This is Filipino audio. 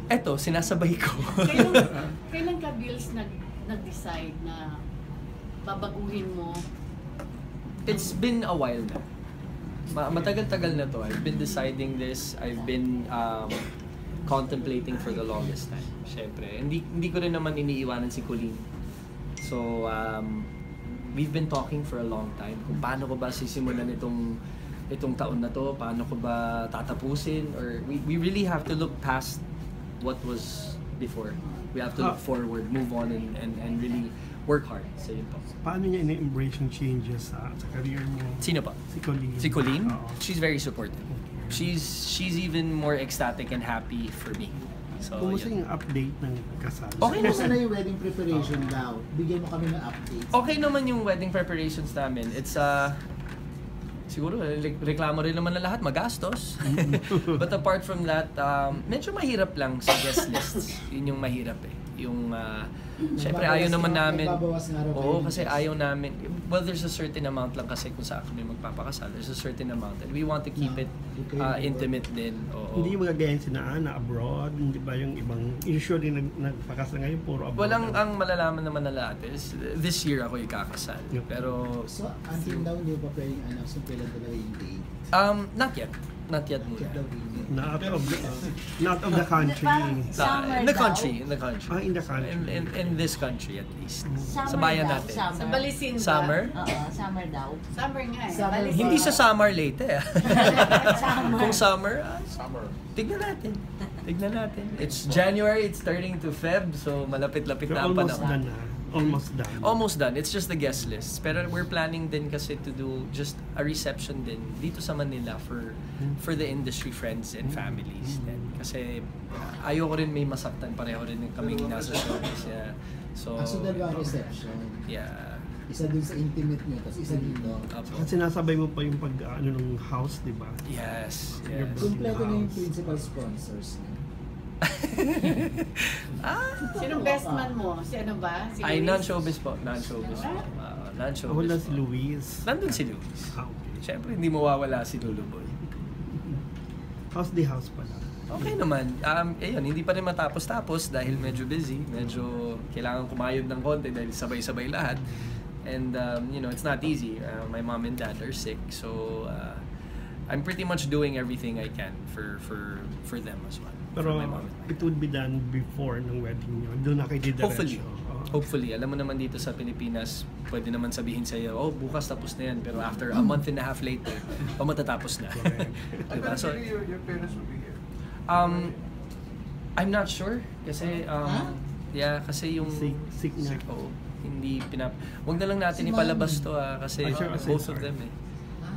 Eto, sinasabay ko. Kailan ka, Bills, nag-decide na babaguhin mo? It's been a while na. Matagal-tagal na to. I've been deciding this. I've been contemplating for the longest time. Siyempre, hindi ko rin naman iniiwanan si Colleen. So, we've been talking for a long time kung paano ko ba sisimulan itong taon na to, paano ko ba tatapusin, or we really have to look past what was before. We have to look forward, move on, and really work hard. So yun po. Paano niya ina-embrace yung changes sa career mo? Sino pa? Si Colleen. Si Colleen? Oo. She's very supportive. She's even more ecstatic and happy for me. So, Kumusta yun. yung update ng kasal? Okay Kumusta naman. na yung wedding preparation daw? Bigyan mo kami ng update. Okay naman yung wedding preparations namin. It's siguro reklamo rin naman na lahat, magastos. But apart from that, medyo mahirap lang sa guest lists. Yun yung mahirap eh. Yung syempre ayaw naman namin. Oo, kasi ayaw namin. Well, there's a certain amount lang kasi kung saan kami magpapakasal. There's a certain amount and we want to keep it intimate din. Oo. Hindi yung magagayan si na abroad, hindi ba yung ibang usually nagpakasal ngayon puro abroad? Walang ang malalaman naman na lahat is this year ako ikakasal. Pero So, until now, hindi pa pwedeng announce kung kailan talaga yung date? not yet. Not yet muna. Not of the country. In the country. In the country. In this country at least. Summer Sa bayan daw, natin. summer. Sa Balisin ba? Summer? Oo, summer daw. Summer nga eh. Summer. Balisin. Hindi sa summer late eh. Summer. Kung summer, tignan natin. Tignan natin. It's January, it's turning to Feb, so malapit-lapit na ang Almost panahon. done na. Almost done. Almost done. It's just the guest list. Pero we're planning din kasi to do just a reception din dito sa Manila for the industry friends and families din. Kasi ayoko rin may masaktan. Pareho rin kaming nasa showbiz. Yeah. So, dalawa reception. yeah. Isa dun sa intimate nyo, tapos isa dito. At sinasabay mo pa yung pag-ano ng house, di ba? Yes. Yes. Kompleto na yung principal sponsors niyo. Sinong best man mo? Si ano ba? Si Ay, Luis? non-showbiz po. Non-showbiz po. Non-showbiz Wala po. si Luis. Nandun si Luis. Okay. Siyempre, hindi mawawala si Lulu Boy. How's the house pala? Okay naman. Ayun, hindi pa rin matapos-tapos dahil medyo busy. Medyo kailangan kumayod ng konti dahil sabay-sabay lahat. And, it's not easy. My mom and dad are sick. So, I'm pretty much doing everything I can for them as well. Pero for my mom and my it would be done before ng wedding nyo. Doon na kayo didiretso. Hopefully. Hopefully. Alam mo naman dito sa Pilipinas, pwede naman sabihin sa'yo, oh, bukas tapos na yan. Pero after a month and a half later, matatapos na. Diba? So, your parents will be here? I'm not sure. Kasi, yeah, kasi yung... Sick nga. Oo. Hindi Wag na lang natin ipalabas to kasi Sure, both of them eh.